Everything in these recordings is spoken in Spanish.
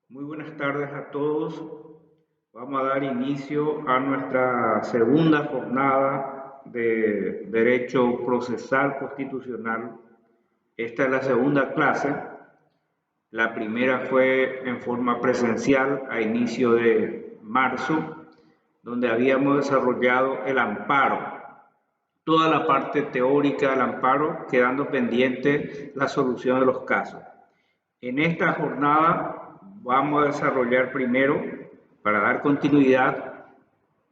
Muy buenas tardes a todos. Vamos a dar inicio a nuestra segunda jornada de Derecho Procesal Constitucional. Esta es la segunda clase. La primera fue en forma presencial a inicio de marzo, donde habíamos desarrollado el amparo, toda la parte teórica del amparo, quedando pendiente la solución de los casos. En esta jornada vamos a desarrollar primero, para dar continuidad,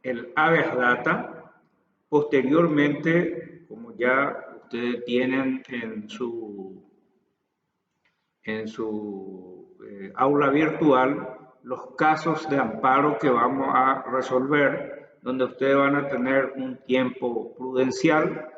el habeas data. Posteriormente, como ya ustedes tienen en su aula virtual, los casos de amparo que vamos a resolver, donde ustedes van a tener un tiempo prudencial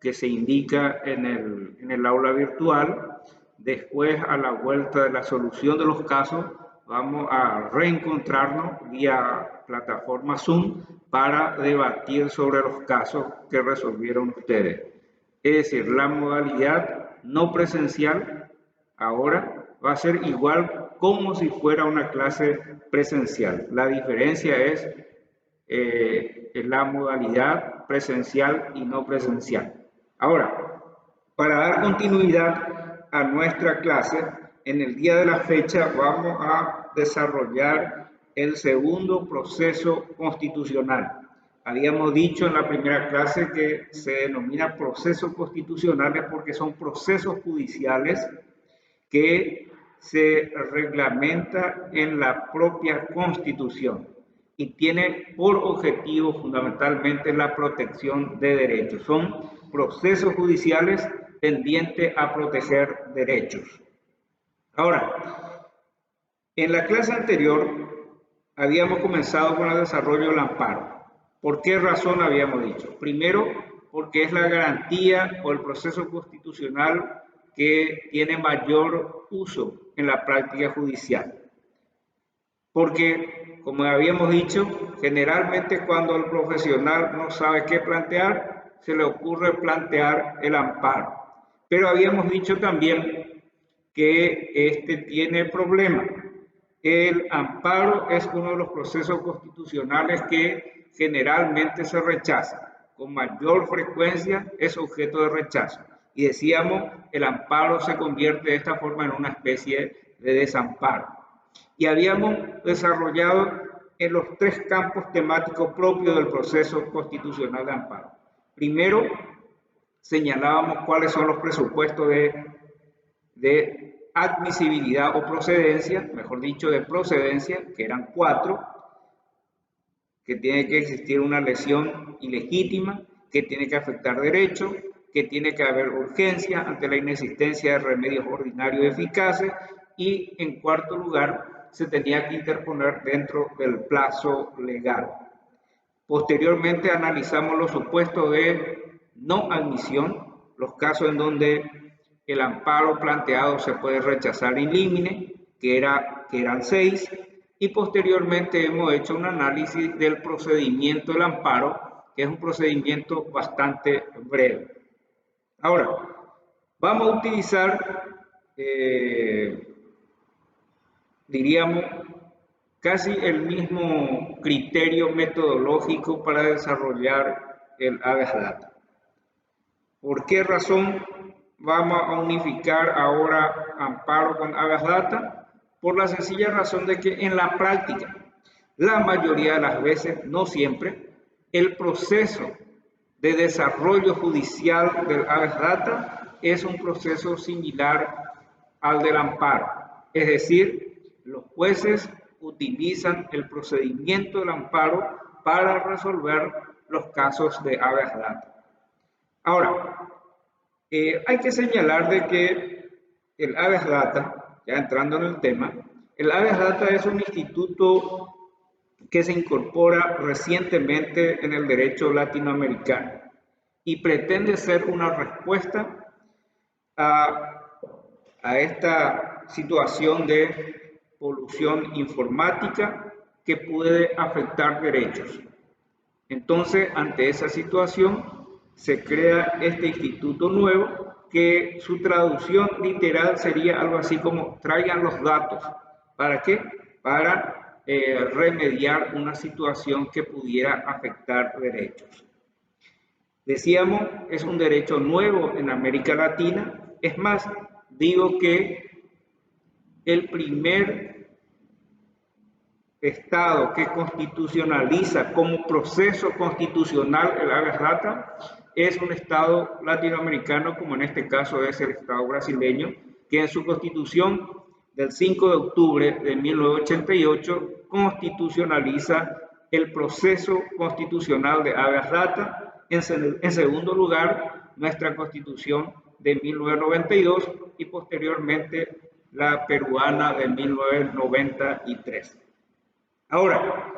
que se indica en el aula virtual. Después, a la vuelta de la solución de los casos, vamos a reencontrarnos vía plataforma Zoom para debatir sobre los casos que resolvieron ustedes. Es decir, la modalidad no presencial ahora va a ser igual como si fuera una clase presencial. La diferencia es la modalidad presencial y no presencial. Ahora, para dar continuidad a nuestra clase, en el día de la fecha vamos a desarrollar el segundo proceso constitucional. Habíamos dicho en la primera clase que se denomina procesos constitucionales porque son procesos judiciales que se reglamenta en la propia Constitución y tiene por objetivo fundamentalmente la protección de derechos. Son procesos judiciales tendientes a proteger derechos. Ahora, en la clase anterior habíamos comenzado con el desarrollo del amparo. ¿Por qué razón habíamos dicho? Primero, porque es la garantía o el proceso constitucional que tiene mayor uso en la práctica judicial. Porque, como habíamos dicho, generalmente cuando el profesional no sabe qué plantear, se le ocurre plantear el amparo. Pero habíamos dicho también que este tiene problema. El amparo es uno de los procesos constitucionales que generalmente se rechaza. Con mayor frecuencia es objeto de rechazo. Y decíamos, el amparo se convierte de esta forma en una especie de desamparo. Y habíamos desarrollado en los tres campos temáticos propios del proceso constitucional de amparo. Primero, señalábamos cuáles son los presupuestos de admisibilidad o procedencia, mejor dicho, de procedencia, que eran 4, que tiene que existir una lesión ilegítima, que tiene que afectar derechos, que tiene que haber urgencia ante la inexistencia de remedios ordinarios eficaces y, en cuarto lugar, se tenía que interponer dentro del plazo legal. Posteriormente analizamos los supuestos de no admisión, los casos en donde el amparo planteado se puede rechazar in limine, que eran 6, y posteriormente hemos hecho un análisis del procedimiento del amparo, que es un procedimiento bastante breve. Ahora, vamos a utilizar, diríamos, casi el mismo criterio metodológico para desarrollar el habeas data. ¿Por qué razón vamos a unificar ahora amparo con habeas data? Por la sencilla razón de que en la práctica, la mayoría de las veces, no siempre, el proceso de desarrollo judicial del habeas data es un proceso similar al del amparo. Es decir, los jueces utilizan el procedimiento del amparo para resolver los casos de habeas data. Ahora, hay que señalar de que el habeas data, ya entrando en el tema, el habeas data es un instituto que se incorpora recientemente en el derecho latinoamericano y pretende ser una respuesta a esta situación de polución informática que puede afectar derechos. Entonces, ante esa situación, se crea este instituto nuevo que su traducción literal sería algo así como traigan los datos. ¿Para qué? para remediar una situación que pudiera afectar derechos. Decíamos, es un derecho nuevo en América Latina. Es más, digo que el primer Estado que constitucionaliza como proceso constitucional el habeas data es un Estado latinoamericano, como en este caso es el Estado brasileño, que en su constitución del 5 de octubre de 1988 constitucionaliza el proceso constitucional de habeas data. En segundo lugar, nuestra constitución de 1992 y posteriormente la peruana de 1993. Ahora,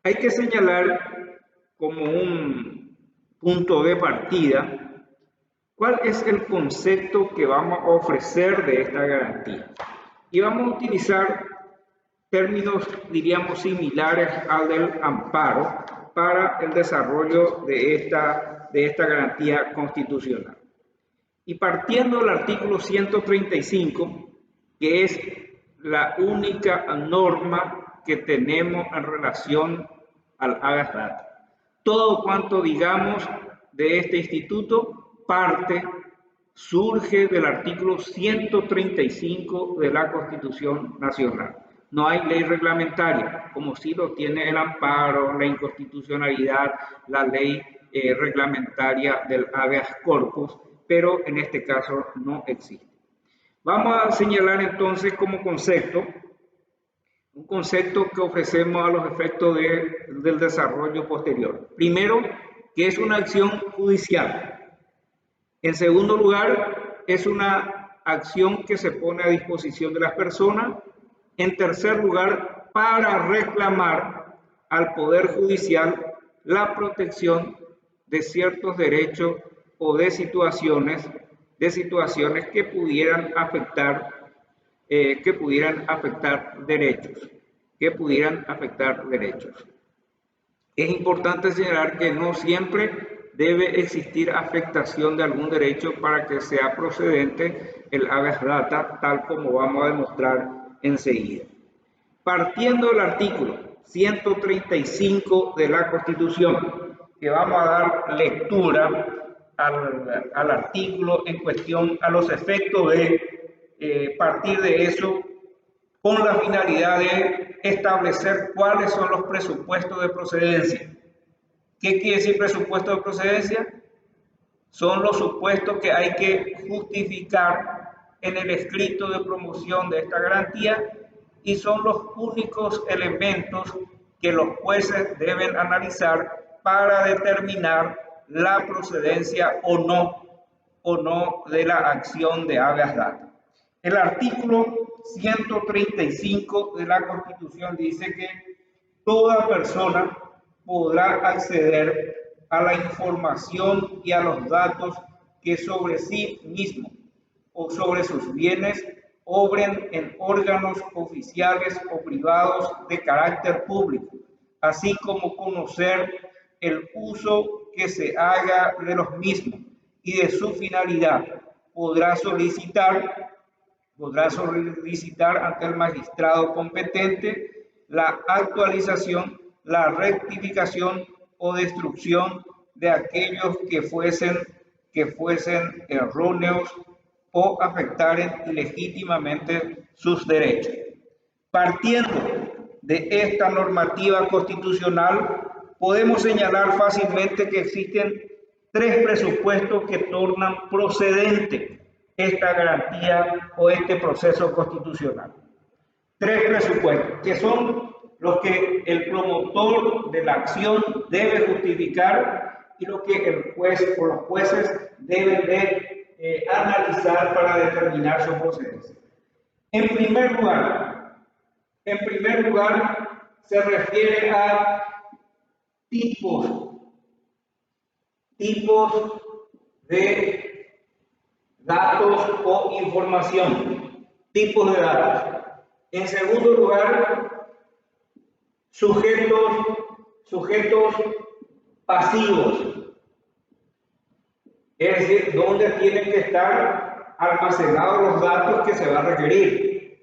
hay que señalar como un punto de partida cuál es el concepto que vamos a ofrecer de esta garantía. Y vamos a utilizar términos, diríamos, similares al del amparo para el desarrollo de esta garantía constitucional. Y partiendo del artículo 135, que es la única norma que tenemos en relación al habeas data. Todo cuanto digamos de este instituto surge del artículo 135 de la Constitución Nacional. No hay ley reglamentaria, como sí lo tiene el amparo, la inconstitucionalidad, la ley reglamentaria del habeas corpus, pero en este caso no existe. Vamos a señalar entonces como concepto, un concepto que ofrecemos a los efectos del desarrollo posterior. Primero, que es una acción judicial. En segundo lugar, es una acción que se pone a disposición de las personas. En tercer lugar, para reclamar al Poder Judicial la protección de ciertos derechos o de situaciones que pudieran afectar derechos. Es importante señalar que no siempre debe existir afectación de algún derecho para que sea procedente el habeas data, tal como vamos a demostrar enseguida. Partiendo del artículo 135 de la Constitución, que vamos a dar lectura al artículo en cuestión, a los efectos de partir de eso, con la finalidad de establecer cuáles son los presupuestos de procedencia. ¿Qué quiere decir presupuesto de procedencia? Son los supuestos que hay que justificar en el escrito de promoción de esta garantía y son los únicos elementos que los jueces deben analizar para determinar la procedencia o no de la acción de habeas data. El artículo 135 de la Constitución dice que toda persona podrá acceder a la información y a los datos que sobre sí mismo o sobre sus bienes obren en órganos oficiales o privados de carácter público, así como conocer el uso que se haga de los mismos y de su finalidad. Podrá solicitar ante el magistrado competente la actualización, la rectificación o destrucción de aquellos que fuesen erróneos o afectaren ilegítimamente sus derechos. Partiendo de esta normativa constitucional, podemos señalar fácilmente que existen tres presupuestos que tornan procedente esta garantía o este proceso constitucional. Tres presupuestos, que son los que el promotor de la acción debe justificar y lo que el juez o los jueces deben de analizar para determinar su procedencia. En primer lugar, se refiere a tipos de datos o información, tipos de datos. En segundo lugar, sujetos pasivos, es decir, dónde tienen que estar almacenados los datos que se va a requerir.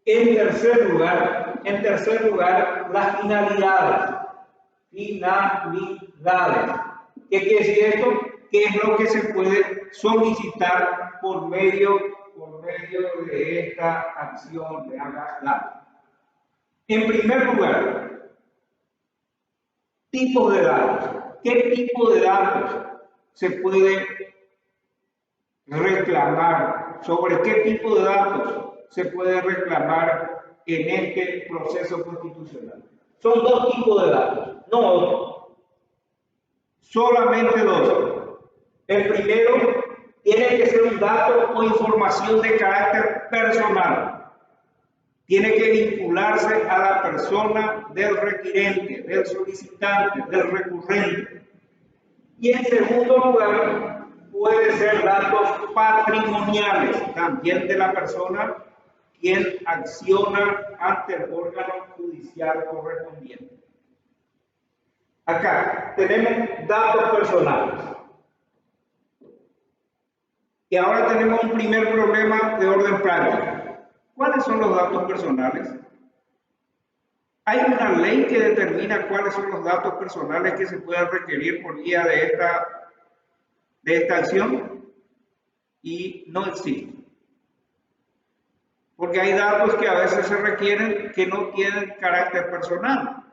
En tercer lugar, En tercer lugar, las finalidades. Finalidades. ¿Qué quiere decir esto? ¿Qué es lo que se puede solicitar por medio de esta acción de haga data? En primer lugar, tipos de datos. ¿Qué tipo de datos se puede reclamar? ¿Sobre qué tipo de datos se puede reclamar en este proceso constitucional? Son dos tipos de datos, no otros. Solamente dos. El primero tiene que ser un dato o información de carácter personal. Tiene que vincularse a la persona del requirente, del solicitante, del recurrente. Y en segundo lugar, puede ser datos patrimoniales, también de la persona quien acciona ante el órgano judicial correspondiente. Acá tenemos datos personales. Y ahora tenemos un primer problema de orden práctico. ¿Cuáles son los datos personales? Hay una ley que determina cuáles son los datos personales que se pueden requerir por vía de esta acción y no existe. Porque hay datos que a veces se requieren que no tienen carácter personal.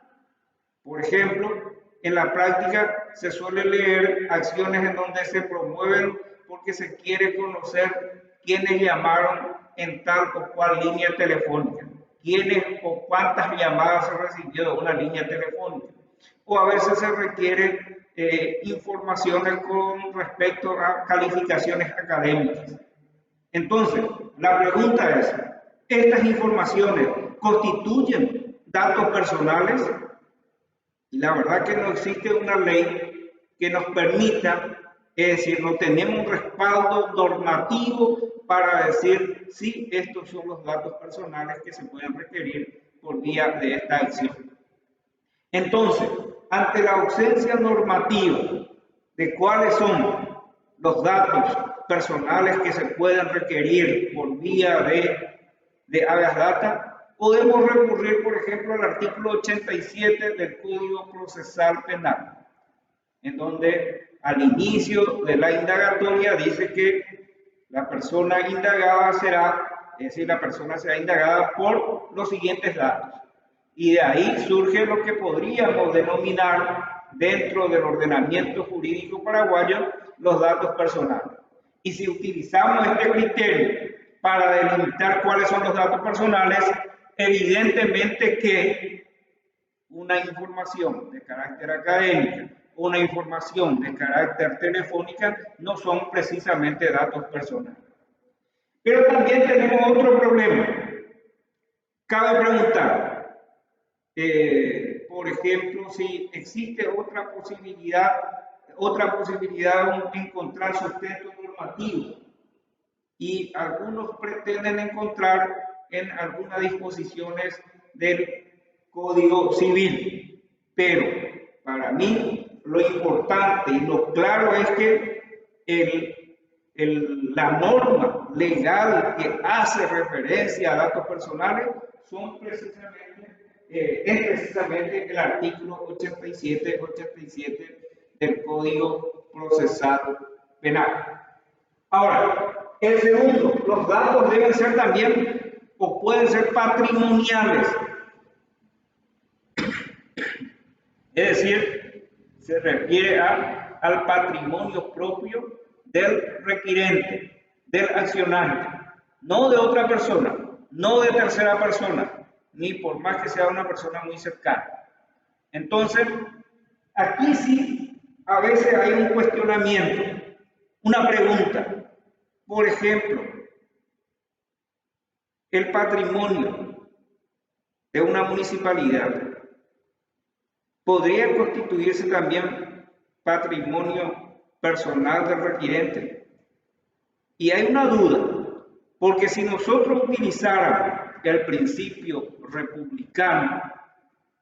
Por ejemplo, en la práctica se suele leer acciones en donde se promueven porque se quiere conocer quiénes llamaron en tal o cual línea telefónica, quiénes o cuántas llamadas se recibió de una línea telefónica. O a veces se requiere informaciones con respecto a calificaciones académicas. Entonces, la pregunta es, ¿estas informaciones constituyen datos personales? Y la verdad que no existe una ley que nos permita, es decir, no tenemos un respaldo normativo para decir si estos son los datos personales que se pueden requerir por vía de esta acción. Entonces, ante la ausencia normativa de cuáles son los datos personales que se pueden requerir por vía de habeas data, podemos recurrir, por ejemplo, al artículo 87 del Código Procesal Penal, en donde al inicio de la indagatoria dice que la persona indagada será, es decir, la persona será indagada por los siguientes datos. Y de ahí surge lo que podríamos denominar dentro del ordenamiento jurídico paraguayo los datos personales. Y si utilizamos este criterio para delimitar cuáles son los datos personales, evidentemente que una información de carácter académico, una información de carácter telefónica no son precisamente datos personales. Pero también tenemos otro problema. Cabe preguntar, por ejemplo, si existe otra posibilidad de encontrar sustento normativo, y algunos pretenden encontrar en algunas disposiciones del Código Civil, pero para mí lo importante y lo claro es que la norma legal que hace referencia a datos personales es precisamente el artículo 87 del Código Procesal Penal. Ahora, el segundo, los datos deben ser también o pueden ser patrimoniales. Es decir, se refiere al patrimonio propio del requirente, del accionante, no de otra persona, no de tercera persona, ni por más que sea una persona muy cercana. Entonces, aquí sí, a veces hay un cuestionamiento, una pregunta. Por ejemplo, el patrimonio de una municipalidad podría constituirse también patrimonio personal del requirente. Y hay una duda, porque si nosotros utilizáramos el principio republicano,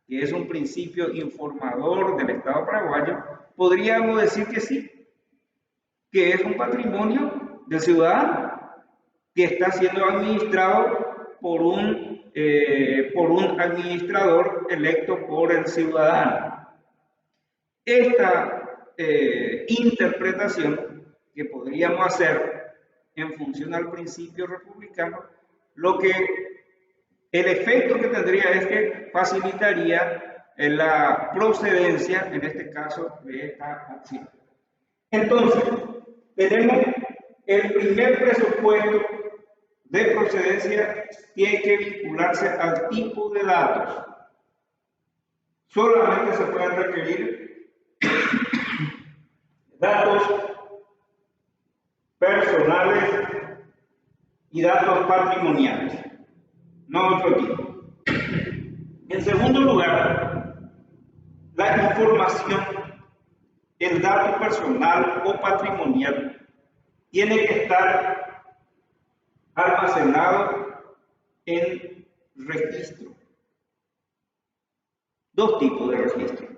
que es un principio informador del Estado paraguayo, podríamos decir que sí, que es un patrimonio del ciudadano que está siendo administrado por un administrador electo por el ciudadano. Esta interpretación que podríamos hacer en función al principio republicano, el efecto que tendría es que facilitaría la procedencia, en este caso, de esta acción. Entonces, tenemos el primer presupuesto de procedencia, tiene que vincularse al tipo de datos. Solamente se pueden requerir datos personales y datos patrimoniales, no otro tipo. En segundo lugar, la información, el dato personal o patrimonial, tiene que estar almacenado en registro. Dos tipos de registro.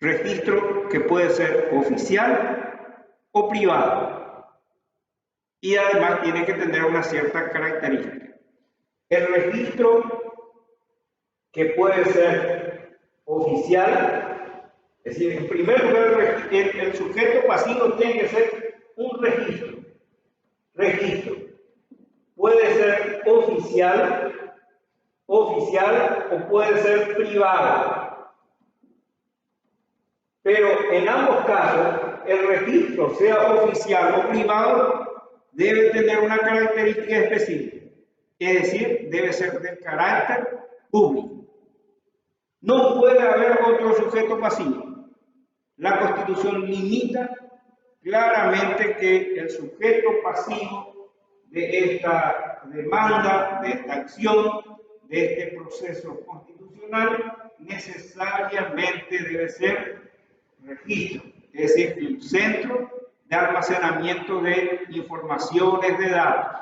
Registro que puede ser oficial o privado. Y además tiene que tener una cierta característica. El registro que puede ser oficial, es decir, en primer lugar el sujeto pasivo tiene que ser un registro. Registro. Puede ser oficial o puede ser privado. Pero en ambos casos, el registro, sea oficial o privado, debe tener una característica específica. Es decir, debe ser de carácter público. No puede haber otro sujeto pasivo. La Constitución limita claramente que el sujeto pasivo de esta demanda, de esta acción, de este proceso constitucional, necesariamente debe ser registro, es decir, el centro de almacenamiento de informaciones de datos.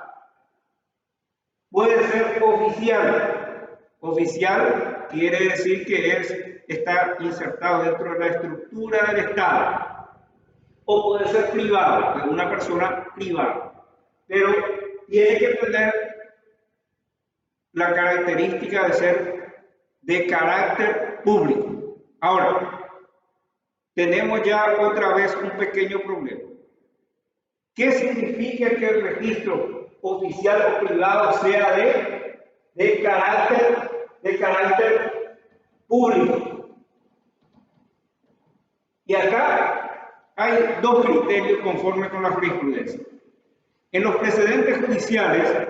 Puede ser oficial. Oficial quiere decir que está insertado dentro de la estructura del Estado. O puede ser privado, de una persona privada. Pero tiene que tener la característica de ser de carácter público. Ahora, tenemos ya otra vez un pequeño problema. ¿Qué significa que el registro oficial o privado sea de carácter público? Y acá hay dos criterios conforme con la jurisprudencia. En los precedentes judiciales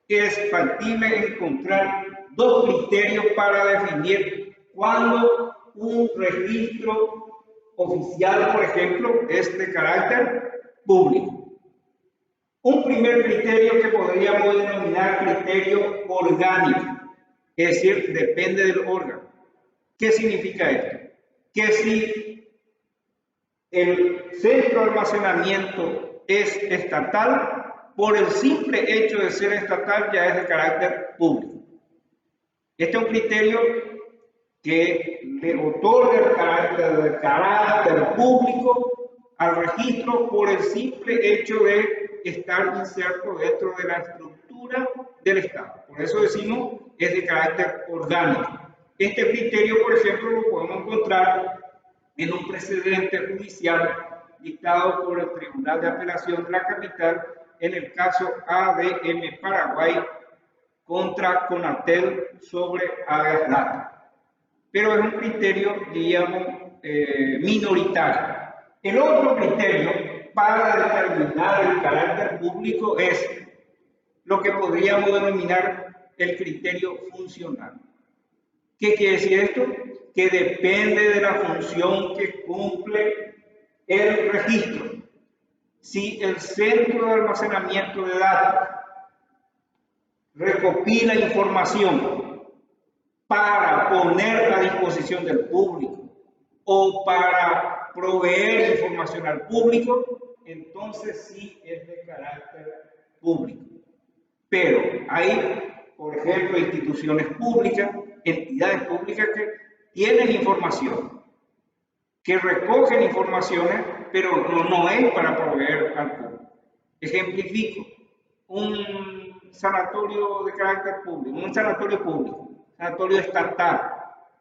es factible encontrar dos criterios para definir cuándo un registro oficial, por ejemplo, es de carácter público. Un primer criterio que podríamos denominar criterio orgánico, es decir, depende del órgano. ¿Qué significa esto? Que si el centro de almacenamiento es estatal, por el simple hecho de ser estatal ya es de carácter público. Este es un criterio que le otorga el carácter público al registro por el simple hecho de estar inserto dentro de la estructura del Estado. Por eso decimos es de carácter orgánico. Este criterio, por ejemplo, lo podemos encontrar en un precedente judicial dictado por el Tribunal de Apelación de la Capital en el caso ADM Paraguay contra Conatel sobre Habeas Data. Pero es un criterio, digamos, minoritario. El otro criterio para determinar el carácter público es lo que podríamos denominar el criterio funcional. ¿Qué quiere decir esto? Que depende de la función que cumple el registro. Si el centro de almacenamiento de datos recopila información para poner a disposición del público o para proveer información al público, entonces sí es de carácter público. Pero hay, por ejemplo, instituciones públicas, entidades públicas que tienen información, que recogen informaciones, pero no es para proveer al público. Ejemplifico, un sanatorio de carácter público, un sanatorio público, un sanatorio estatal,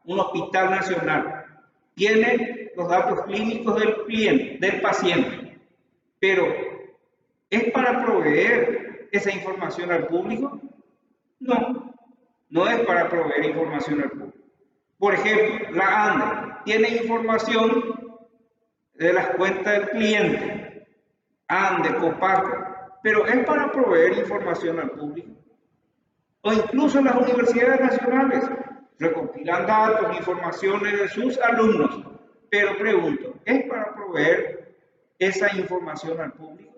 un hospital nacional, tiene los datos clínicos del cliente, del paciente, pero ¿es para proveer esa información al público? No, no es para proveer información al público. Por ejemplo, la ANDE tiene información de las cuentas del cliente, ANDE, Copaco, pero es para proveer información al público. O incluso las universidades nacionales recopilan datos, informaciones de sus alumnos, pero pregunto, ¿es para proveer esa información al público?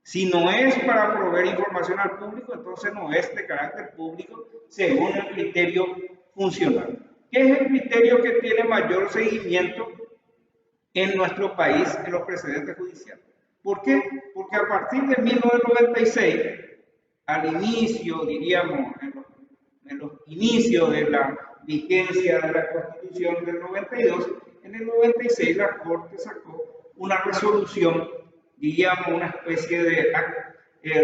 Si no es para proveer información al público, entonces no es de carácter público según el criterio funcional. ¿Qué es el criterio que tiene mayor seguimiento en nuestro país en los precedentes judiciales? ¿Por qué? Porque a partir de 1996, al inicio, diríamos, en los inicios de la vigencia de la Constitución del 92, en el 96 la Corte sacó una resolución, diríamos una especie de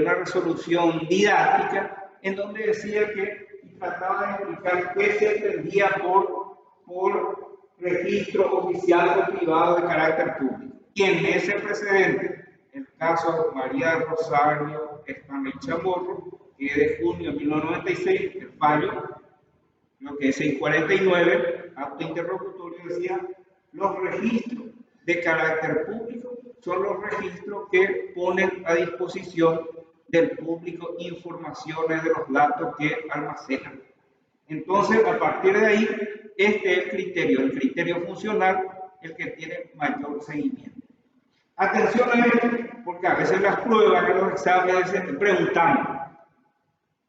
una resolución didáctica, en donde decía que trataba de explicar qué se entendía por registro oficial o privado de carácter público. Y en ese precedente, el caso María Rosario Stanley Chamorro, que es de junio de 1996, el fallo, lo que es 649, acto interlocutorio, decía, los registros de carácter público son los registros que ponen a disposición del público informaciones de los datos que almacenan. Entonces, a partir de ahí, este es el criterio funcional, el que tiene mayor seguimiento. Atención a esto, porque a veces las pruebas en los exámenes preguntamos,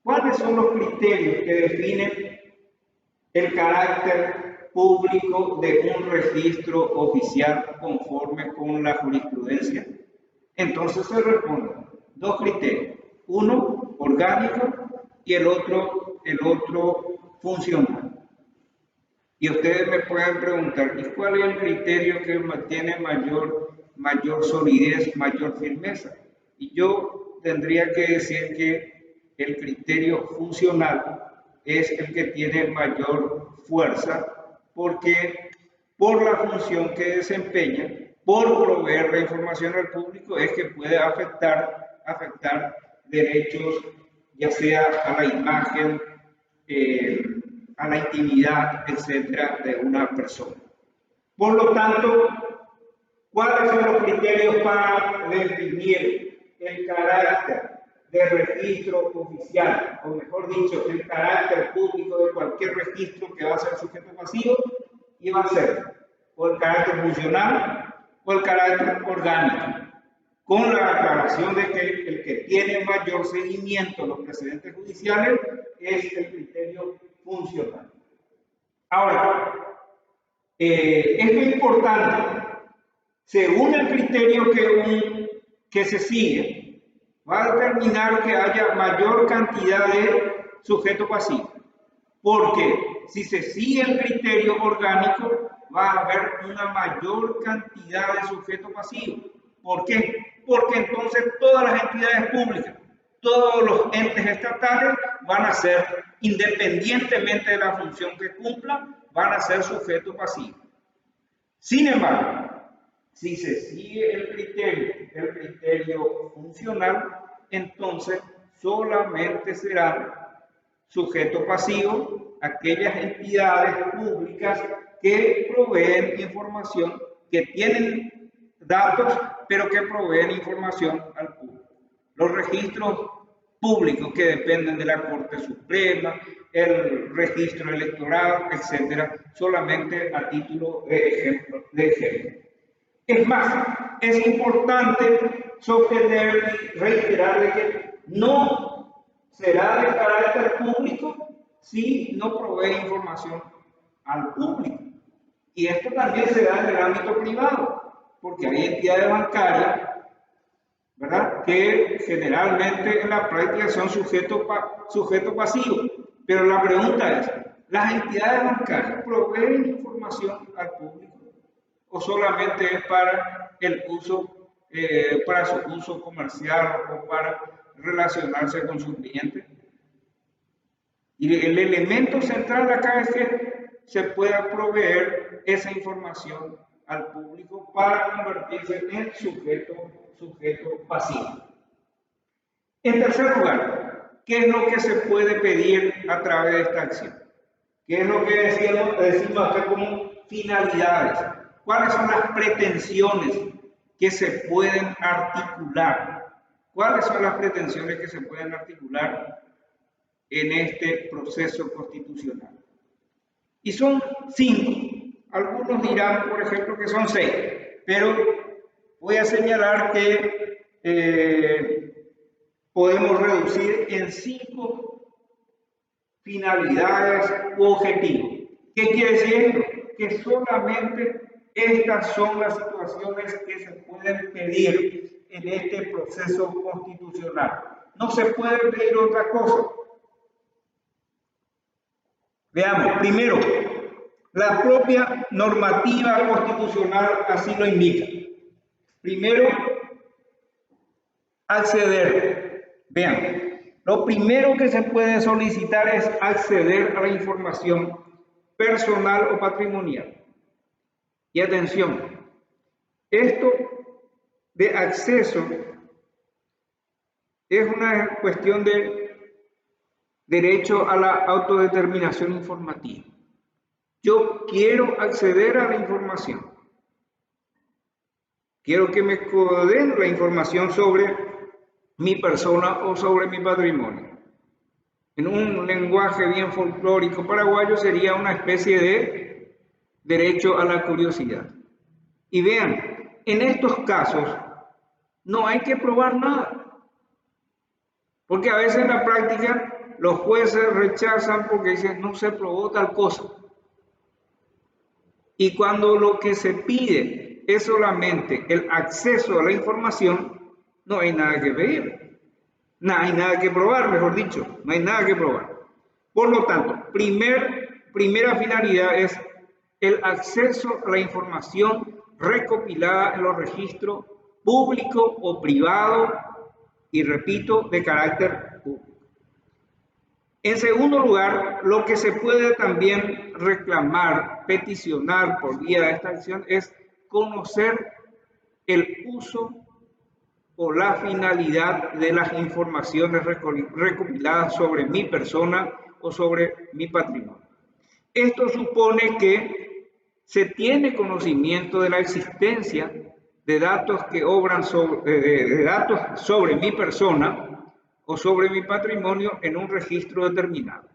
¿cuáles son los criterios que definen el carácter público de un registro oficial conforme con la jurisprudencia? Entonces se responden dos criterios, uno orgánico y el otro funcional. Y ustedes me pueden preguntar, ¿y cuál es el criterio que tiene mayor solidez, mayor firmeza? Y yo tendría que decir que el criterio funcional es el que tiene mayor fuerza, porque por la función que desempeña, por proveer la información al público, es que puede afectar derechos, ya sea a la imagen, a la intimidad, etcétera, de una persona. Por lo tanto, ¿cuáles son los criterios para definir el carácter de registro oficial, o mejor dicho, el carácter público de cualquier registro que va a ser sujeto pasivo? Y va a ser o el carácter funcional o el carácter orgánico, con la aclaración de que el que tiene mayor seguimiento en los precedentes judiciales es el criterio funcional. Ahora, es muy importante, según el criterio que se sigue, va a determinar que haya mayor cantidad de sujeto pasivo, porque si se sigue el criterio orgánico, va a haber una mayor cantidad de sujeto pasivo. ¿Por qué? Porque entonces todas las entidades públicas, todos los entes estatales van a ser, independientemente de la función que cumplan, van a ser sujeto pasivo. Sin embargo, si se sigue el criterio funcional, entonces solamente serán sujeto pasivo aquellas entidades públicas que proveen información, que tienen datos, pero que proveen información al público. Los registros públicos que dependen de la Corte Suprema, el registro electoral, etcétera, solamente a título de ejemplo. Es más, es importante sostener y reiterar de que no será de carácter público si no provee información al público. Y esto también se da en el ámbito privado, porque hay entidades bancarias, ¿verdad?, que generalmente en la práctica son sujeto pasivo. Pero la pregunta es, ¿las entidades bancarias proveen información al público o solamente es para el uso, para su uso comercial o para relacionarse con su cliente. Y el elemento central acá es que se pueda proveer esa información al público para convertirse en sujeto pasivo. En tercer lugar, ¿qué es lo que se puede pedir a través de esta acción? ¿Qué es lo que decimos acá como finalidades? ¿Cuáles son las pretensiones que se pueden articular? ¿Cuáles son las pretensiones que se pueden articular en este proceso constitucional? Y son 5. Algunos dirán, por ejemplo, que son 6, pero voy a señalar que podemos reducir en 5 finalidades u objetivos. ¿Qué quiere decir esto? Que solamente estas son las situaciones que se pueden pedir en este proceso constitucional. No se puede pedir otra cosa. Veamos, primero, la propia normativa constitucional así lo indica. Primero, acceder. Vean, lo primero que se puede solicitar es acceder a la información personal o patrimonial. Y atención, esto de acceso es una cuestión de derecho a la autodeterminación informativa. Yo quiero acceder a la información. Quiero que me den la información sobre mi persona o sobre mi patrimonio. En un lenguaje bien folclórico paraguayo sería una especie de derecho a la curiosidad. Y vean, en estos casos no hay que probar nada. Porque a veces en la práctica los jueces rechazan porque dicen no se probó tal cosa. Y cuando lo que se pide es solamente el acceso a la información, no hay nada que pedir. No hay nada que probar, mejor dicho, no hay nada que probar. Por lo tanto, primera finalidad es el acceso a la información recopilada en los registros público o privado, y repito, de carácter público. En segundo lugar, lo que se puede también reclamar, peticionar por vía de esta acción es conocer el uso o la finalidad de las informaciones recopiladas sobre mi persona o sobre mi patrimonio. Esto supone que se tiene conocimiento de la existencia de datos que obran de datos sobre mi persona o sobre mi patrimonio en un registro determinado.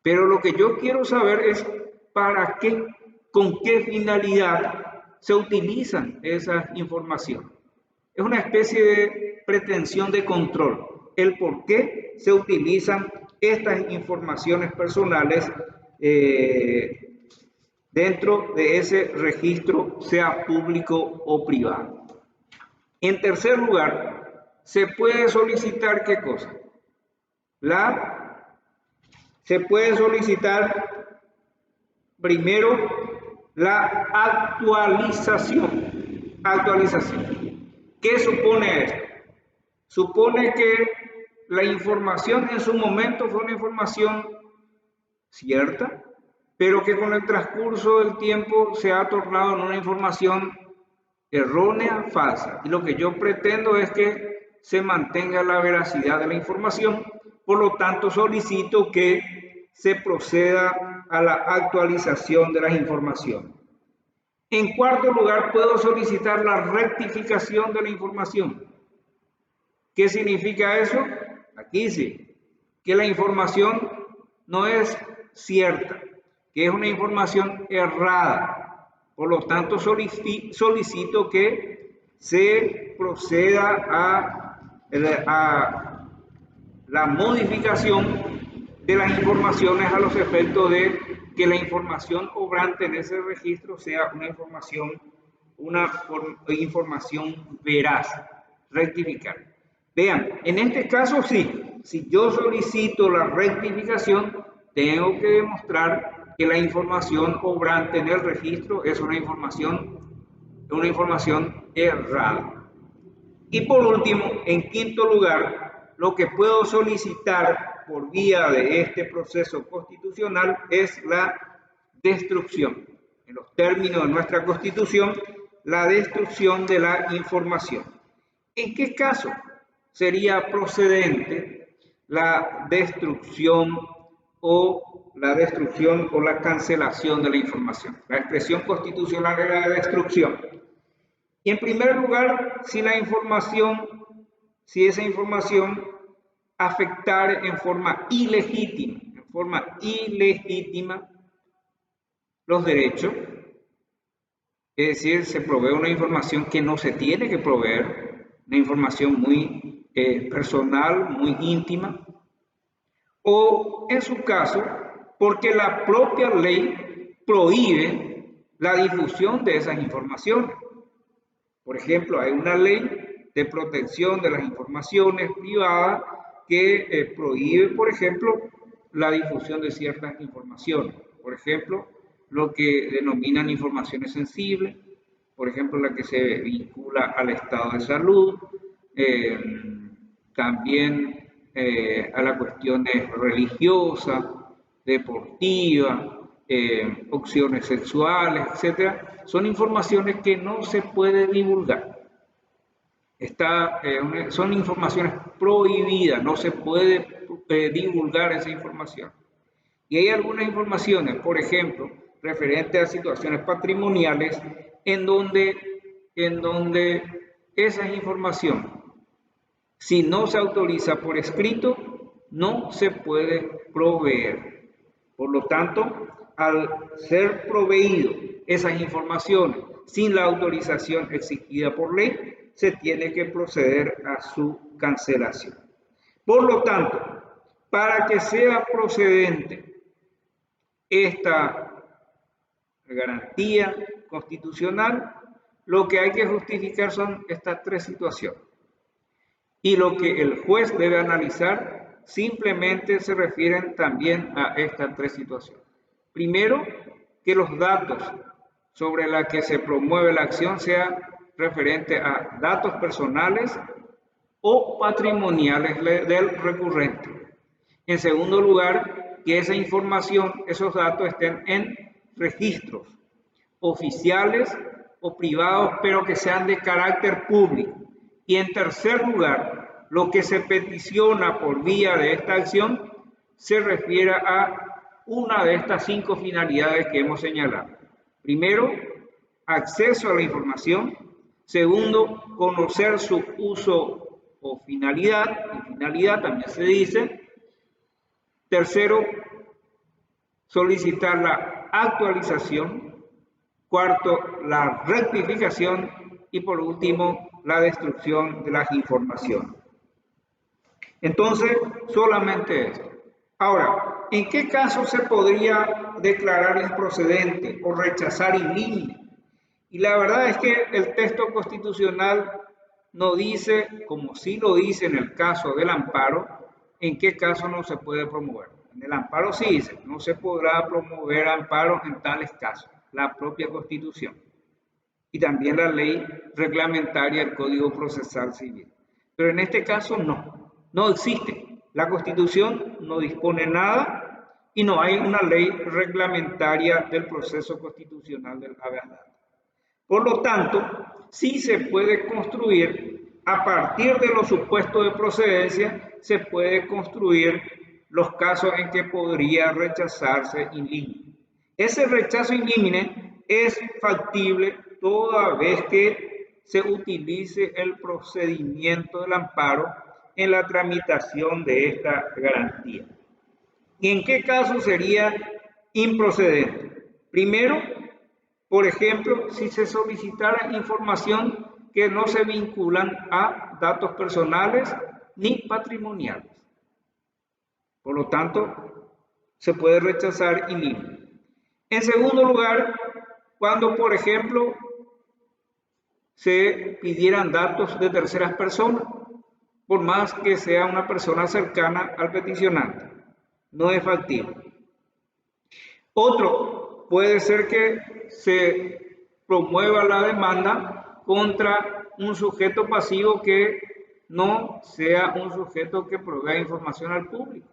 Pero lo que yo quiero saber es para qué, con qué finalidad se utilizan esas informaciones. Es una especie de pretensión de control, el por qué se utilizan estas informaciones personales dentro de ese registro, sea público o privado. En tercer lugar, se puede solicitar ¿qué cosa? Se puede solicitar primero la actualización. ¿Qué supone esto? Supone que la información en su momento fue una información cierta, pero que con el transcurso del tiempo se ha tornado en una información errónea, falsa. Y lo que yo pretendo es que se mantenga la veracidad de la información, por lo tanto solicito que se proceda a la actualización de las informaciones. En cuarto lugar, puedo solicitar la rectificación de la información. ¿Qué significa eso? Aquí dice que la información no es cierta, que es una información errada. Por lo tanto, solicito que se proceda a la modificación de las informaciones a los efectos de que la información obrante en ese registro sea una información veraz, rectificar. Vean, en este caso sí, si yo solicito la rectificación, tengo que demostrar que la información obrante en el registro es una información errada. Y por último, en quinto lugar, lo que puedo solicitar por vía de este proceso constitucional es la destrucción. En los términos de nuestra Constitución, la destrucción de la información. ¿En qué caso sería procedente la destrucción o la cancelación de la información? La expresión constitucional era la destrucción. Y en primer lugar, si esa información afectar en forma ilegítima los derechos, es decir, se provee una información que no se tiene que proveer, una información muy personal, muy íntima, o en su caso, porque la propia ley prohíbe la difusión de esas informaciones. Por ejemplo, hay una ley de protección de las informaciones privadas que prohíbe, por ejemplo, la difusión de ciertas informaciones. Por ejemplo, lo que denominan informaciones sensibles, por ejemplo, la que se vincula al estado de salud, también a las cuestiones religiosas, deportivas, opciones sexuales, etcétera, son informaciones que no se puede divulgar. Son informaciones prohibidas, no se puede divulgar esa información. Y hay algunas informaciones, por ejemplo, referentes a situaciones patrimoniales, en donde esas informaciones, si no se autoriza por escrito, no se puede proveer. Por lo tanto, al ser proveído esas informaciones sin la autorización exigida por ley, se tiene que proceder a su cancelación. Por lo tanto, para que sea procedente esta garantía constitucional, lo que hay que justificar son estas tres situaciones. Y lo que el juez debe analizar simplemente se refieren también a estas tres situaciones. Primero, que los datos sobre los que se promueve la acción sean referentes a datos personales o patrimoniales del recurrente. En segundo lugar, que esa información, esos datos estén en registros oficiales o privados, pero que sean de carácter público. Y en tercer lugar, lo que se peticiona por vía de esta acción se refiere a una de estas 5 finalidades que hemos señalado. Primero, acceso a la información. Segundo, conocer su uso o finalidad también se dice. Tercero, solicitar la actualización. Cuarto, la rectificación. Y por último, la destrucción de las informaciones. Entonces, solamente esto. Ahora, ¿en qué caso se podría declarar improcedente o rechazar in limine? Y la verdad es que el texto constitucional no dice, como sí lo dice en el caso del amparo, en qué caso no se puede promover. En el amparo sí dice, no se podrá promover amparo en tales casos, la propia Constitución. Y también la ley reglamentaria del Código Procesal Civil. Pero en este caso no existe. La Constitución no dispone nada y no hay una ley reglamentaria del proceso constitucional del habeas data. Por lo tanto, sí se puede construir, a partir de los supuestos de procedencia, se puede construir los casos en que podría rechazarse in limine. Ese rechazo in limine es factible toda vez que se utilice el procedimiento del amparo en la tramitación de esta garantía. ¿Y en qué caso sería improcedente? Primero, por ejemplo, si se solicitara información que no se vinculan a datos personales ni patrimoniales. Por lo tanto, se puede rechazar in limine. En segundo lugar, cuando, por ejemplo, se pidieran datos de terceras personas, por más que sea una persona cercana al peticionante, no es factible. Otro, puede ser que se promueva la demanda contra un sujeto pasivo que no sea un sujeto que provea información al público,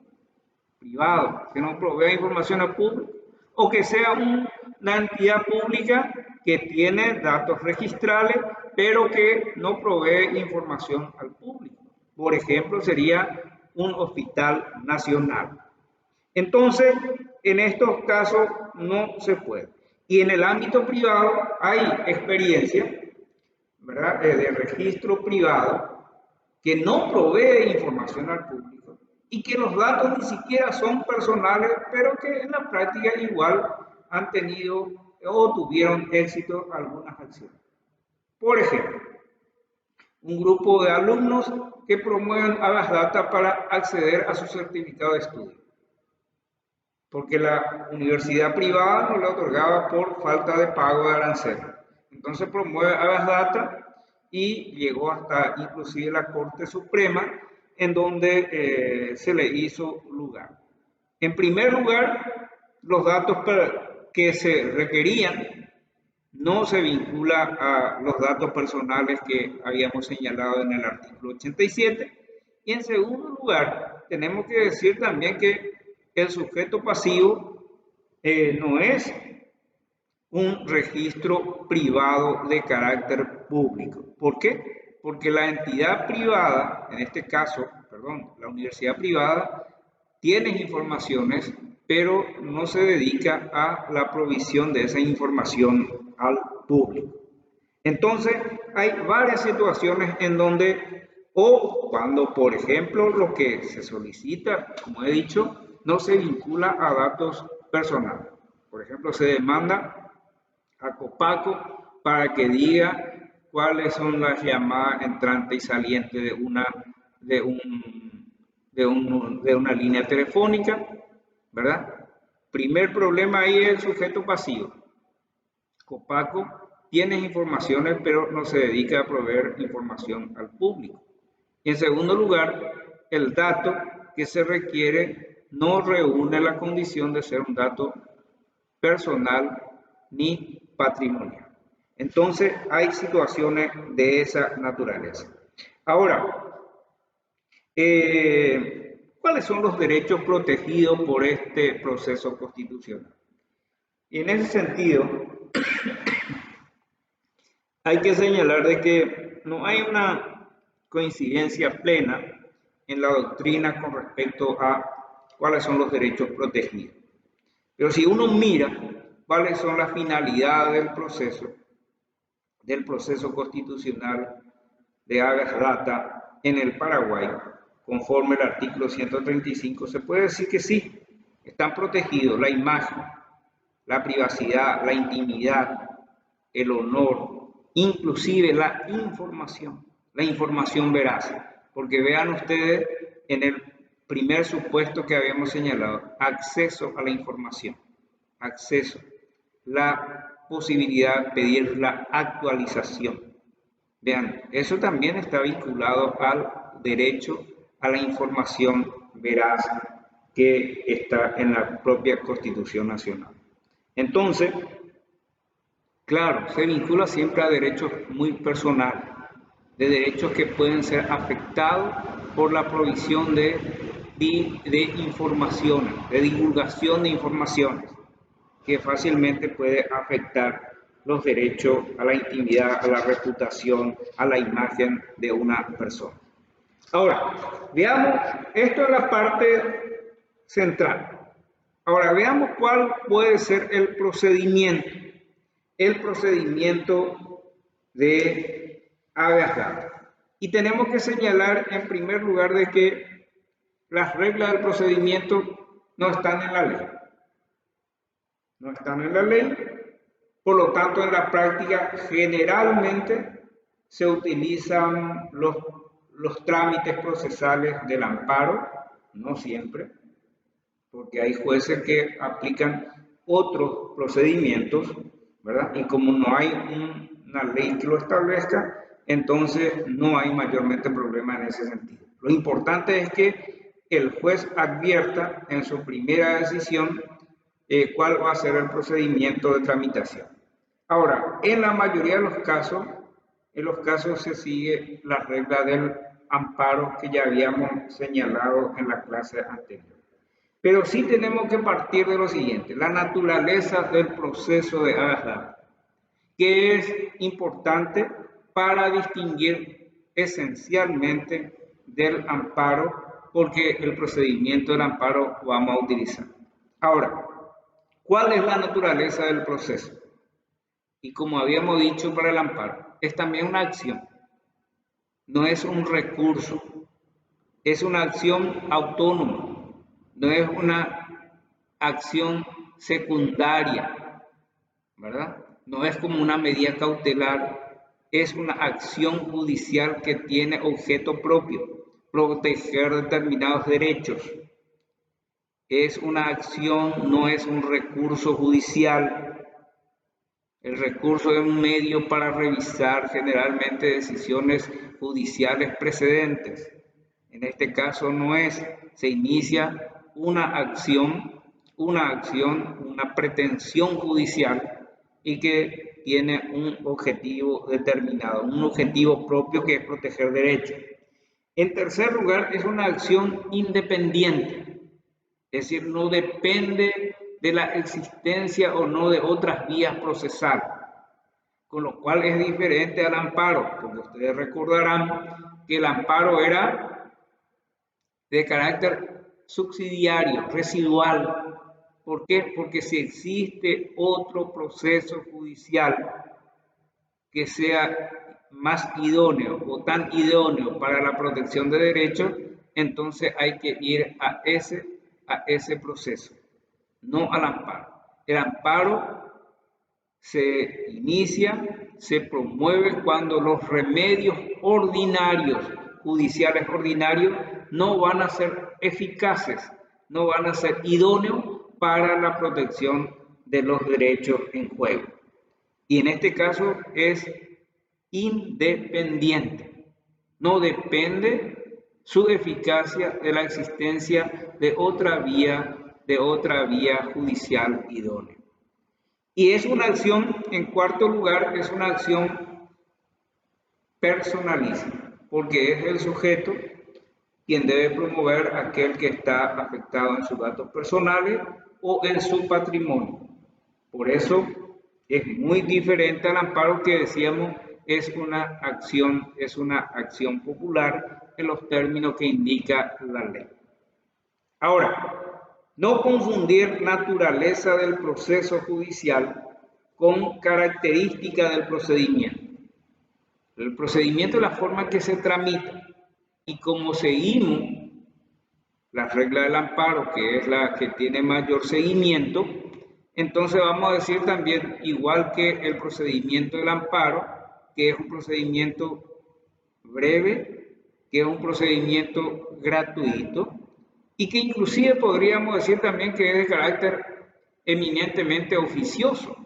privado, que no provea información al público, o que sea una entidad pública que tiene datos registrales, pero que no provee información al público. Por ejemplo, sería un hospital nacional. Entonces, en estos casos no se puede. Y en el ámbito privado hay experiencia, ¿verdad?, de registro privado que no provee información al público y que los datos ni siquiera son personales, pero que en la práctica igual han tenido o tuvieron éxito algunas acciones. Por ejemplo, un grupo de alumnos que promueven Agas Data para acceder a su certificado de estudio, porque la universidad privada no le otorgaba por falta de pago de arancel. Entonces promueve Agas Data y llegó hasta inclusive la Corte Suprema, en donde se le hizo lugar. En primer lugar, los datos que se requerían no se vincula a los datos personales que habíamos señalado en el artículo 87. Y en segundo lugar, tenemos que decir también que el sujeto pasivo no es un registro privado de carácter público. ¿Por qué? Porque la entidad privada, en este caso, la universidad privada, tiene informaciones, pero no se dedica a la provisión de esa información al público. Entonces, hay varias situaciones en donde, o cuando, por ejemplo, lo que se solicita, como he dicho, no se vincula a datos personales. Por ejemplo, se demanda a Copaco para que diga cuáles son las llamadas entrantes y salientes de una línea telefónica, ¿verdad? Primer problema ahí es el sujeto pasivo. Copaco tiene informaciones, pero no se dedica a proveer información al público. Y en segundo lugar, el dato que se requiere no reúne la condición de ser un dato personal ni patrimonial. Entonces, hay situaciones de esa naturaleza. Ahora, ¿cuáles son los derechos protegidos por este proceso constitucional? Y en ese sentido, hay que señalar de que no hay una coincidencia plena en la doctrina con respecto a cuáles son los derechos protegidos. Pero si uno mira cuáles son las finalidades del proceso constitucional de Agas Data en el Paraguay, conforme al artículo 135, se puede decir que sí, están protegidos la imagen, la privacidad, la intimidad, el honor, inclusive la información veraz. Porque vean ustedes en el primer supuesto que habíamos señalado, acceso a la información, acceso, la posibilidad de pedir la actualización. Vean, eso también está vinculado al derecho a la información veraz que está en la propia Constitución Nacional. Entonces, claro, se vincula siempre a derechos muy personales, de derechos que pueden ser afectados por la provisión de informaciones, de divulgación de informaciones, que fácilmente puede afectar los derechos a la intimidad, a la reputación, a la imagen de una persona. Ahora, veamos, esto es la parte central. Ahora, veamos cuál puede ser el procedimiento de Agas Data. Y tenemos que señalar en primer lugar de que las reglas del procedimiento no están en la ley. No están en la ley, por lo tanto en la práctica generalmente se utilizan los trámites procesales del amparo, no siempre, porque hay jueces que aplican otros procedimientos, ¿verdad? Y como no hay una ley que lo establezca, entonces no hay mayormente problema en ese sentido. Lo importante es que el juez advierta en su primera decisión cuál va a ser el procedimiento de tramitación. Ahora, en la mayoría de los casos se sigue la regla del amparos que ya habíamos señalado en la clase anterior. Pero sí tenemos que partir de lo siguiente, la naturaleza del proceso de habeas, que es importante para distinguir esencialmente del amparo, porque el procedimiento del amparo vamos a utilizar. Ahora, ¿cuál es la naturaleza del proceso? Y como habíamos dicho para el amparo, es también una acción, no es un recurso, es una acción autónoma, no es una acción secundaria, ¿verdad? No es como una medida cautelar, es una acción judicial que tiene objeto propio, proteger determinados derechos. Es una acción, no es un recurso judicial. El recurso es un medio para revisar generalmente decisiones judiciales precedentes. En este caso no es, se inicia una acción, una pretensión judicial y que tiene un objetivo determinado, un objetivo propio que es proteger derechos. En tercer lugar, es una acción independiente, es decir, no depende de la existencia o no de otras vías procesales, con lo cual es diferente al amparo, porque ustedes recordarán que el amparo era de carácter subsidiario, residual. ¿Por qué? Porque si existe otro proceso judicial que sea más idóneo o tan idóneo para la protección de derechos, entonces hay que ir a ese proceso, no al amparo. El amparo se inicia, se promueve cuando los remedios ordinarios, judiciales ordinarios, no van a ser eficaces, no van a ser idóneos para la protección de los derechos en juego. Y en este caso es independiente, no depende su eficacia de la existencia de otra vía judicial idónea. Y es una acción, en cuarto lugar, es una acción personalísima, porque es el sujeto quien debe promover a aquel que está afectado en sus datos personales o en su patrimonio. Por eso es muy diferente al amparo que decíamos es una acción popular en los términos que indica la ley. Ahora, no confundir naturaleza del proceso judicial con característica del procedimiento. El procedimiento es la forma en que se tramita y como seguimos la regla del amparo, que es la que tiene mayor seguimiento, entonces vamos a decir también, igual que el procedimiento del amparo, que es un procedimiento breve, que es un procedimiento gratuito y que inclusive podríamos decir también que es de carácter eminentemente oficioso.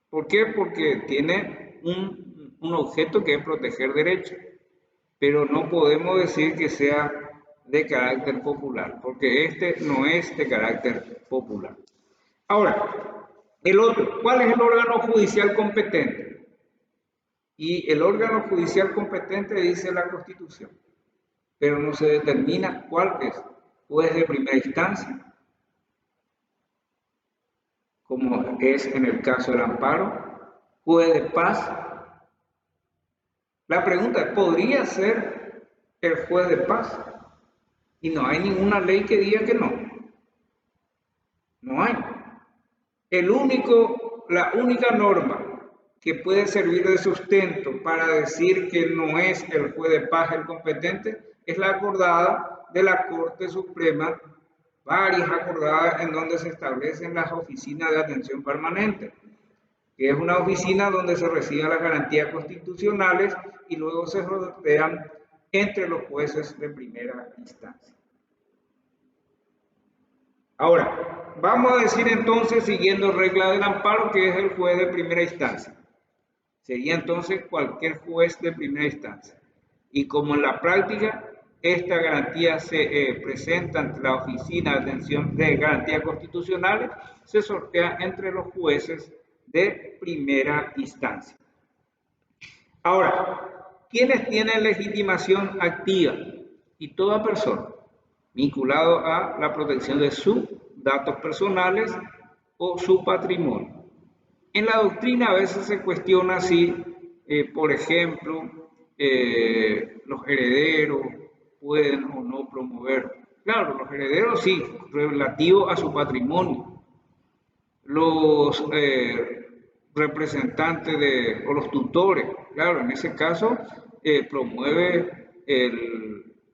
¿Por qué? Porque tiene un objeto que es proteger derechos, pero no podemos decir que sea de carácter popular, porque este no es de carácter popular. Ahora, el otro, ¿cuál es el órgano judicial competente? Y el órgano judicial competente dice la Constitución, pero no se determina cuál es. Juez de primera instancia, como es en el caso del amparo, juez de paz. La pregunta es, ¿podría ser el juez de paz? Y no hay ninguna ley que diga que no. No hay. La única norma que puede servir de sustento para decir que no es el juez de paz el competente es la acordada de la Corte Suprema, varias acordadas en donde se establecen las oficinas de atención permanente, que es una oficina donde se reciben las garantías constitucionales y luego se sortean entre los jueces de primera instancia. Ahora, vamos a decir entonces, siguiendo regla del amparo, que es el juez de primera instancia. Sería entonces cualquier juez de primera instancia. Y como en la práctica, esta garantía se presenta ante la Oficina de Atención de Garantías Constitucionales, se sortea entre los jueces de primera instancia. Ahora, ¿Quiénes tienen legitimación activa? Y toda persona vinculado a la protección de sus datos personales o su patrimonio. En la doctrina a veces se cuestiona si, por ejemplo, los herederos pueden o no promover. Claro, los herederos sí, relativo a su patrimonio. Los representantes o los tutores, claro, en ese caso promueve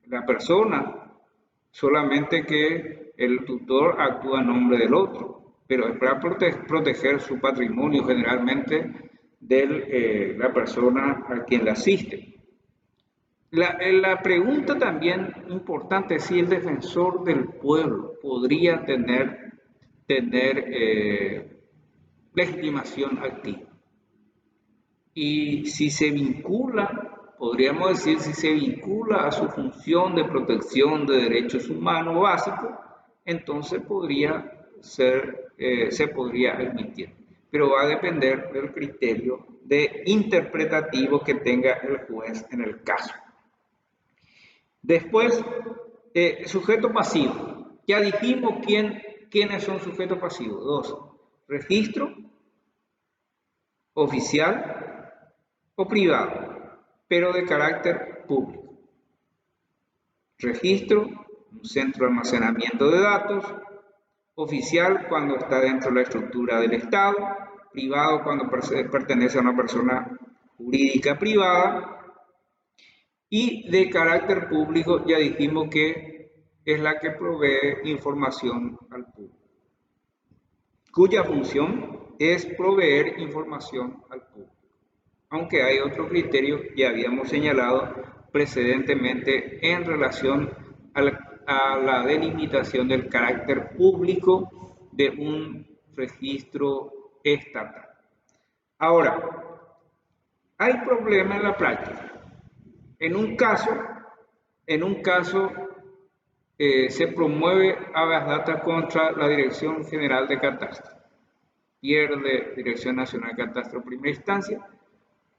la persona, solamente que el tutor actúa en nombre del otro, pero es para proteger su patrimonio generalmente de la persona a quien le asiste. La pregunta también importante es si el defensor del pueblo podría tener legitimación activa. Y si se vincula, podríamos decir, si se vincula a su función de protección de derechos humanos básicos, entonces se podría admitir. Pero va a depender del criterio interpretativo que tenga el juez en el caso. Después, sujeto pasivo. Ya dijimos quiénes son sujetos pasivos. 2. Registro oficial o privado, pero de carácter público. Registro, un centro de almacenamiento de datos. Oficial cuando está dentro de la estructura del Estado. Privado cuando pertenece a una persona jurídica privada. Y de carácter público ya dijimos que es la que provee información al público, cuya función es proveer información al público. Aunque hay otro criterio que habíamos señalado precedentemente en relación a la delimitación del carácter público de un registro estatal. Ahora, hay problema en la práctica. En un caso se promueve habeas data contra la Dirección General de Catastro. Pierde Dirección Nacional de Catastro primera instancia,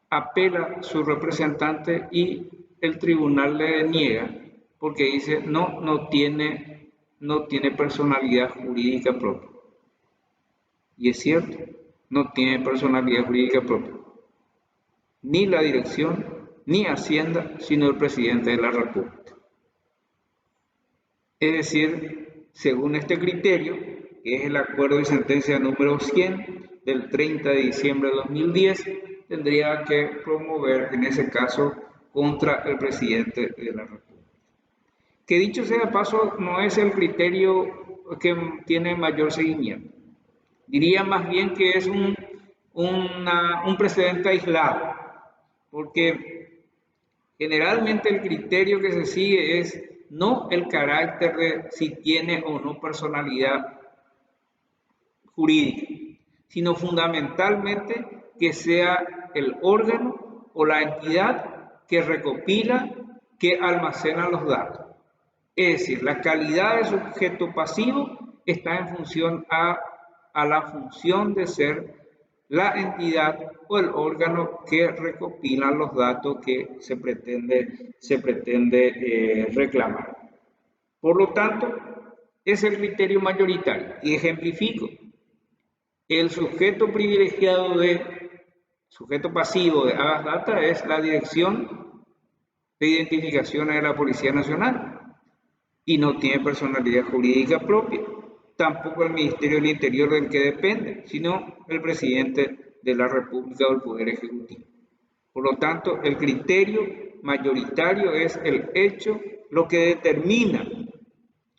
apela su representante y el tribunal le niega porque dice no tiene personalidad jurídica propia. Y es cierto, no tiene personalidad jurídica propia. Ni la dirección, ni Hacienda, sino el presidente de la República. Es decir, según este criterio, que es el acuerdo y sentencia número 100 del 30 de diciembre de 2010, tendría que promover en ese caso contra el presidente de la República. Que dicho sea de paso, no es el criterio que tiene mayor seguimiento. Diría más bien que es un precedente aislado, porque generalmente el criterio que se sigue es no el carácter de si tiene o no personalidad jurídica, sino fundamentalmente que sea el órgano o la entidad que recopila, que almacena los datos. Es decir, la calidad de sujeto pasivo está en función a la función de ser la entidad o el órgano que recopila los datos que se pretende reclamar. Por lo tanto, es el criterio mayoritario. Y ejemplifico, el sujeto privilegiado sujeto pasivo de habeas data es la Dirección de Identificaciones de la Policía Nacional y no tiene personalidad jurídica propia. Tampoco el Ministerio del Interior del que depende, sino el presidente de la República o el Poder Ejecutivo. Por lo tanto, el criterio mayoritario es el hecho, lo que determina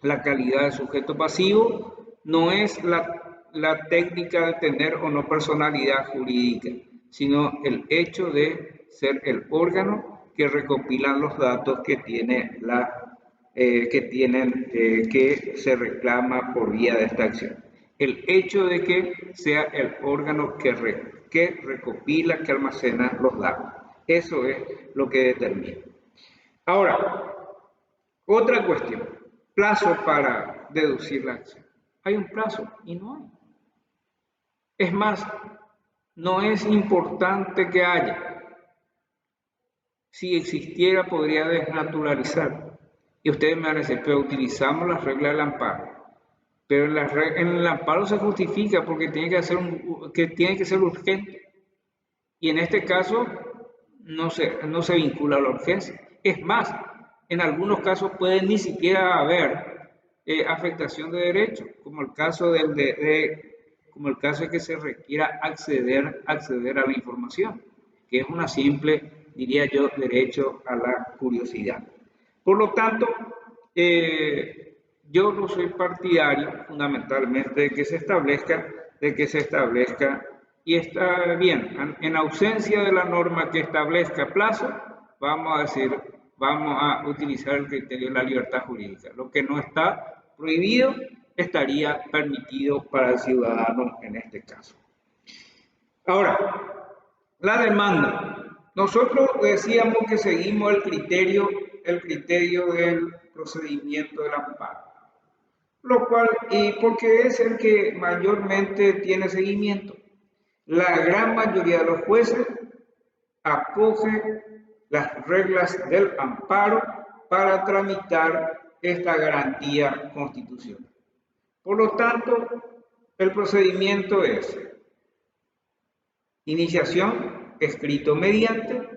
la calidad de sujeto pasivo, no es la técnica de tener o no personalidad jurídica, sino el hecho de ser el órgano que recopilan los datos que tiene que se reclama por vía de esta acción. El hecho de que sea el órgano que recopila, que almacena los datos. Eso es lo que determina. Ahora, otra cuestión. Plazo para deducir la acción. Hay un plazo y no hay. Es más, no es importante que haya. si existiera, podría desnaturalizar. Y ustedes me van a decir, pero utilizamos las reglas del amparo. Pero en el amparo se justifica porque tiene que ser urgente. Y en este caso no se vincula a la urgencia. Es más, en algunos casos puede ni siquiera haber afectación de derechos, como el caso como el caso de que se requiera acceder a la información, que es una simple, diría yo, derecho a la curiosidad. Por lo tanto, yo no soy partidario fundamentalmente de que se establezca y está bien, en ausencia de la norma que establezca plazo, vamos a decir, vamos a utilizar el criterio de la libertad jurídica. Lo que no está prohibido estaría permitido para el ciudadano en este caso. Ahora, la demanda. Nosotros decíamos que seguimos el criterio del procedimiento del amparo, lo cual, y porque es el que mayormente tiene seguimiento. La gran mayoría de los jueces acoge las reglas del amparo para tramitar esta garantía constitucional. Por lo tanto, el procedimiento es iniciación, escrito mediante,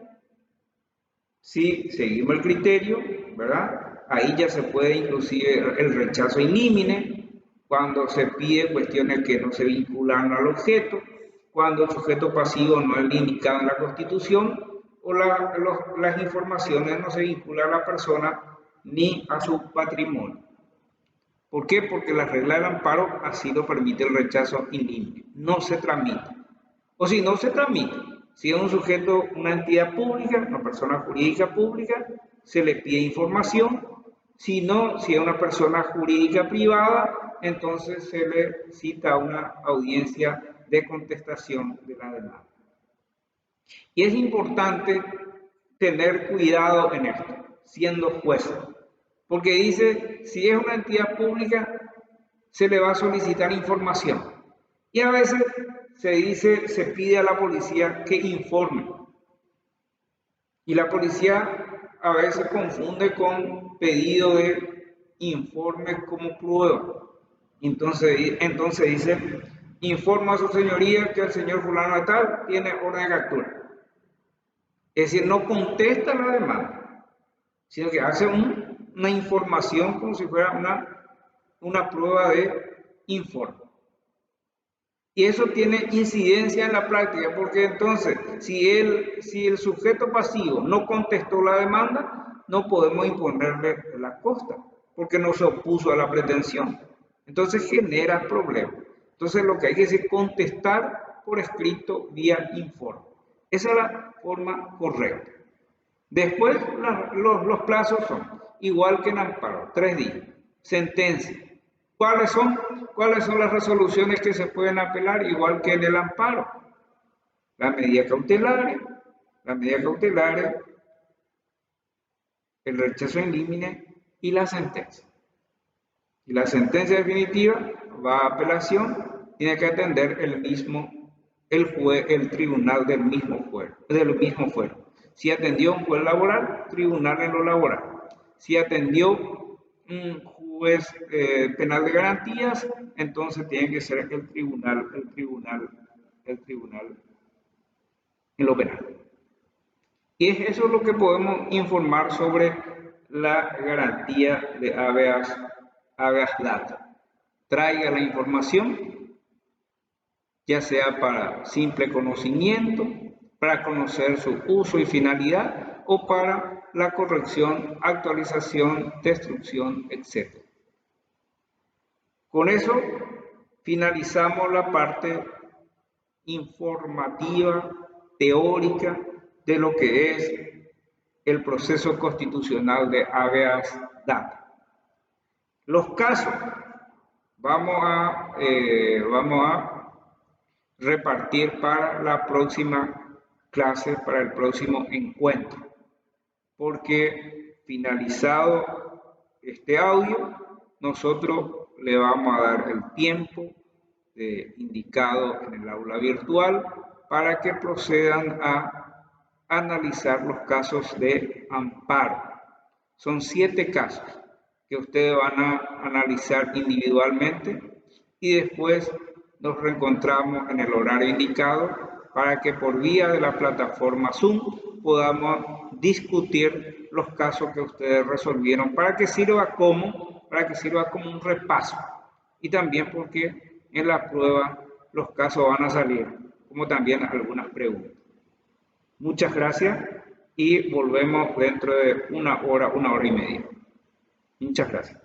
si seguimos el criterio, ¿verdad? Ahí ya se puede inclusive el rechazo in limine, cuando se pide cuestiones que no se vinculan al objeto, cuando el sujeto pasivo no es indicado en la Constitución o las informaciones no se vinculan a la persona ni a su patrimonio. ¿Por qué? Porque la regla del amparo así lo permite el rechazo in limine, no se tramita. O si no se tramita, si es un sujeto, una entidad pública, una persona jurídica pública, se le pide información. Si no, si es una persona jurídica privada, entonces se le cita una audiencia de contestación de la demanda. Y es importante tener cuidado en esto, siendo juez, porque dice, si es una entidad pública, se le va a solicitar información. Y a veces se pide a la policía que informe. Y la policía a veces confunde con pedido de informe como prueba. Entonces dice, informa a su señoría que el señor fulano de tal tiene orden de captura. Es decir, no contesta la demanda, sino que hace una información como si fuera una prueba de informe. Y eso tiene incidencia en la práctica, porque entonces, si el sujeto pasivo no contestó la demanda, no podemos imponerle la costa, porque no se opuso a la pretensión. Entonces genera problemas. Entonces lo que hay que decir es contestar por escrito vía informe. Esa es la forma correcta. Después los plazos son igual que en amparo, 3 días. Sentencia. ¿Cuáles son las resoluciones que se pueden apelar igual que en el amparo? La medida cautelar, el rechazo in limine y la sentencia. Y la sentencia definitiva va a apelación, tiene que atender el tribunal del mismo fuero. Si atendió un juez laboral, tribunal en lo laboral. Si atendió un juez penal de garantías, entonces tiene que ser el tribunal en lo penal. Y eso es lo que podemos informar sobre la garantía de habeas data. Traiga la información, ya sea para simple conocimiento, para conocer su uso y finalidad, o para la corrección, actualización, destrucción, etc. Con eso finalizamos la parte informativa, teórica, de lo que es el proceso constitucional de habeas data. Los casos, vamos a repartir para la próxima clase, para el próximo encuentro, porque finalizado este audio, nosotros le vamos a dar el tiempo indicado en el aula virtual para que procedan a analizar los casos de amparo. Son 7 casos que ustedes van a analizar individualmente y después nos reencontramos en el horario indicado para que por vía de la plataforma Zoom podamos discutir los casos que ustedes resolvieron para que sirva como un repaso y también porque en la prueba los casos van a salir como también algunas preguntas. Muchas gracias y volvemos dentro de una hora y media. Muchas gracias.